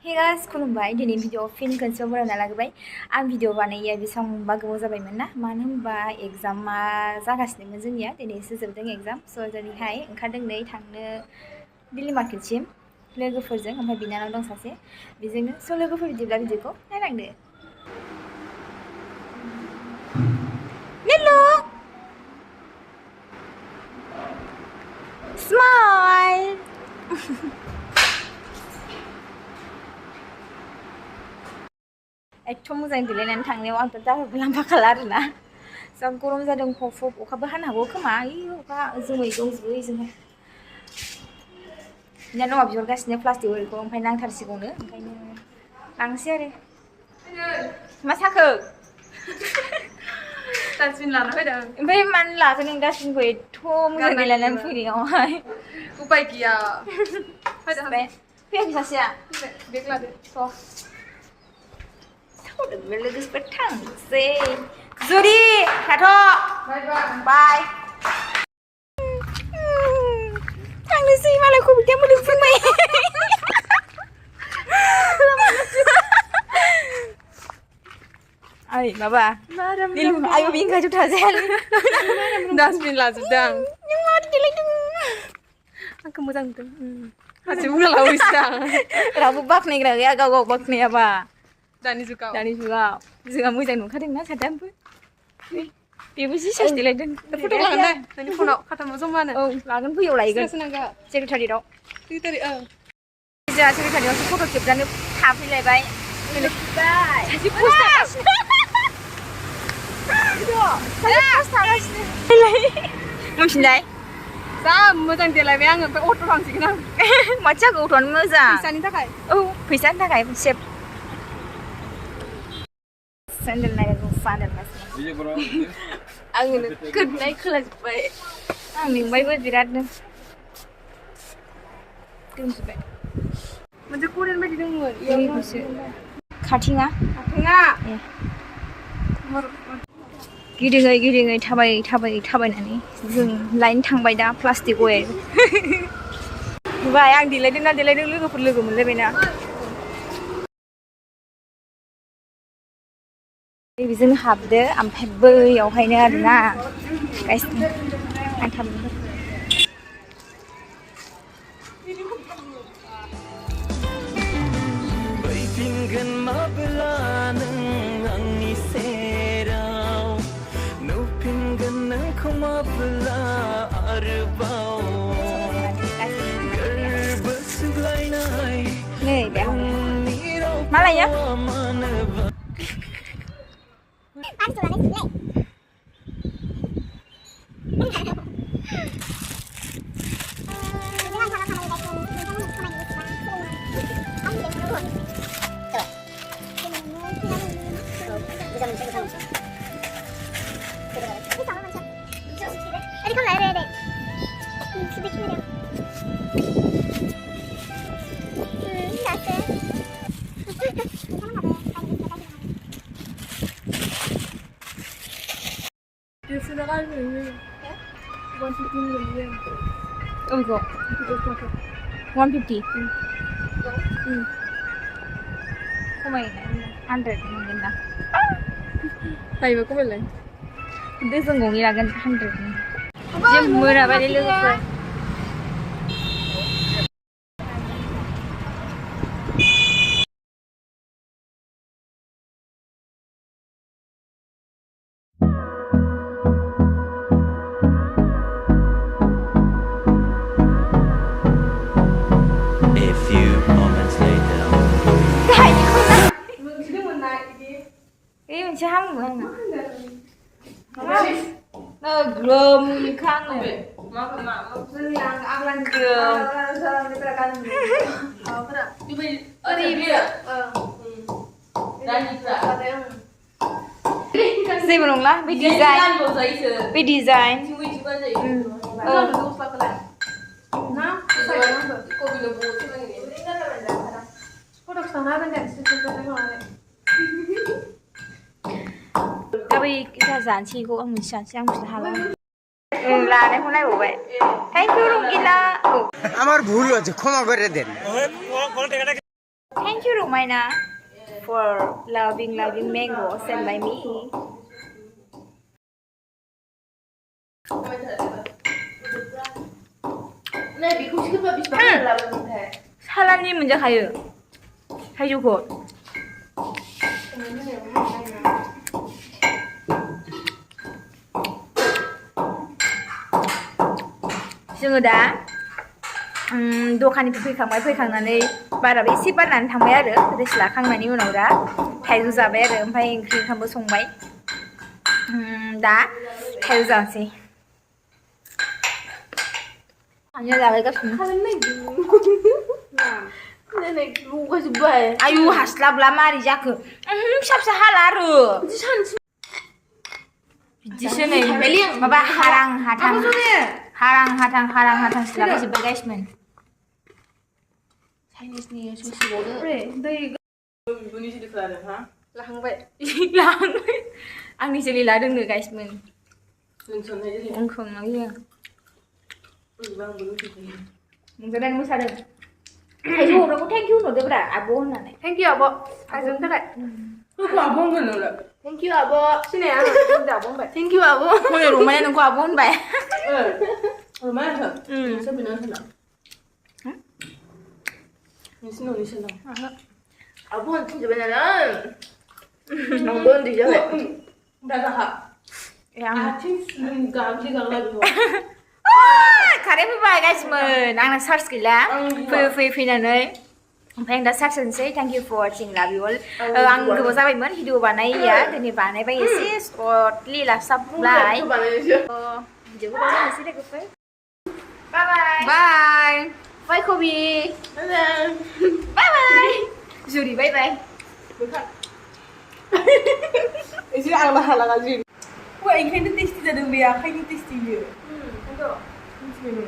Hey guys, खुलुमबाय दिनै video फिन खनसेयाव बरायना लाबोबाय आं भिडिअ बानायैया बेसेबांबा गोबाव जाबायमोन ना मानो होनबा एग्जामा जागासिनोमोन जोंनिया दिनैसो जोबदों एग्जाम स' दिनैहाय ओंखारदों नै थांनो दिल्ली मार्केटसिम लोगोफोरजों ओमफ्राय बिनानाव दं सासे बेजोंनो स' लोगोफोर बिदिब्ला भिडिअखौ नायलांदो हेलो स्माइल एकदम मोजां देलायनानै थांनायाव आंथ' दाहोबो लांफाखाला आरोना जा गरम जादों हफ अखाबो हानो हागौ खोमा अखा जोमै दंजोबो ओजोंहाय बिनानावा बिहरगासिनो प्लास्टिकफोरखौ ओमफ्राय नांथारसिगौनो ओंखायनो लांसै आरो मा साखो डास्टबिन लाना फैदों ओमफ्राय मानो लाखो नों डास्टबिनखौ एथ' मोजां देलायनानै फैनायावहाय उपाय गैया फैयाखै सासेया बेग लादो लोगोफोर थांसै जुरि थाथ' बाय थांनोसै मालाय कबिता मोदोम फुनबाय ओइ माबा आयौ बेनि खाथियाव थाजायालै डास्टबिन लाजोबदों आं नों मारै देलायदों आंखौ मोजां नुदों हारसिं बुंना लाबोसै आं रावबो बाख्नायग्रा गैया गाव गाव बाख्नायाबा दानि जुगाव जोंहा मोजां नुखादोंना साथामबो बेबो जि साइज देलायदों फट' लागोन दे नोंनि फनाव खाथामाव जमानो औ लागोन फैयाव लायगोन सेक्रेटारियाव जोंहा सेक्रेटारियावसो फट' खेबजानो थाफैलायबाय मोनफिनलाय जा मोजां देलायबाय आङो ओमफ्राय अट' थांसिगोन आं माथो जाखो अट'आनो मोजां फैसानि थाखाय औ फैसानि थाखाय सेफ सेन्देल नायगौ सेन्देल आङो गोदनाय खोलाजोब्बाय आं मेंबायबो बिरादनो दोनजोब्बाय मोनसे करियान बायदि दंमोन बेखौसो खाथिङा गिदिङै थाबायनानै जों लाइन थांबाय दा प्लास्टिक वेर नुबाय आं देलायदों लोगोफोर लोगो मोनलायबायना बेजों हाबदो ओमफ्राय बैयावहायनो आरोना गासिबो आं थांनो फैफिनगोन माब्ला नों आंनि सेराव नुफिनगोन नोंखौ माब्ला आरोबाव गोरबो सुग्लायनाय नै बे मा लायो Oh, go. 150. Kemarin 100 mungkin dah. Ayo aku beli. Itu senggongi lagi 100. Jam berapa dulu ke? Ini siapa mana? Gelom di kangen. Yang akan gelom. Saya belum lah, desain. Tapi kita janji kok ang misalnya ang bisa halal. লানেখন নাইবাই thank you Rangila আমার ভুল হয়েছে ক্ষমা করে দেন Thank you Romaina for loving mango sent by me. 네, 미국 시급밥이 나왔는데. 사람이 먼저 가요. 해주고. जोङो दा दखाननिफ्राय फैखांनानै बाराबो एसे बारनानै थांबाय आरो रेस्ट लाखांनायनि उनाव दा थाइजौ जाबाय आरो ओमफ्राय ओंख्रि ओंखामबो संबाय दा थाइजौ जानोसै आंनिया जाबायगासिनो आयु हास्लाबला मारै जाखो फिसा फिसा हाला आरो बिदिसो नै माबा हारां हाथां सिलाबायजोब्बाय गाइसमोन चाइनिसनि ससे बावदो बिब'नि जुलिखौ लादों हा लाखांबाय आंनि जोलै लादोंनो गाइसमोन लोंसननाय नोंजों मोसादों थाइजौ हरनांगौ थेंक इउ होनहरदोब्रा आब' होननानै थेंक इउ आब' थाइजौनि थाखाय होखौ आब' होनगोन नोंलाय थेंक इउ आब' सिनाया आं आब' होनबाय थेंक इउ आब' हनै रमाया नोंखौ आब' होनबाय रमाया होन नोंसोर बेनाव होना नोंसिनाव 아버 진짜면은 너무 늦어요. 나가 아침가 가가지고 खारै फैबाय गाइसमोन आंना चार्ज गैला फैनानै ओमफ्राय दा चार्ज होनोसै थेंक इउ फर वाचिं लाभ इउ अल आं गोबाव जाबायमोन भिडिअ बानायैया दिनै बानायबाय एसे सर्टलि लास्टाबलाय भिडिअखौ बानायनोसै लोगोफोर बाय बाय कबि बाय जुरि बाय एसे आंना हालागाजि वा ओंखायनो टेस्टि जादों बे आखाइनि टेस्टि बियो मिथिबाय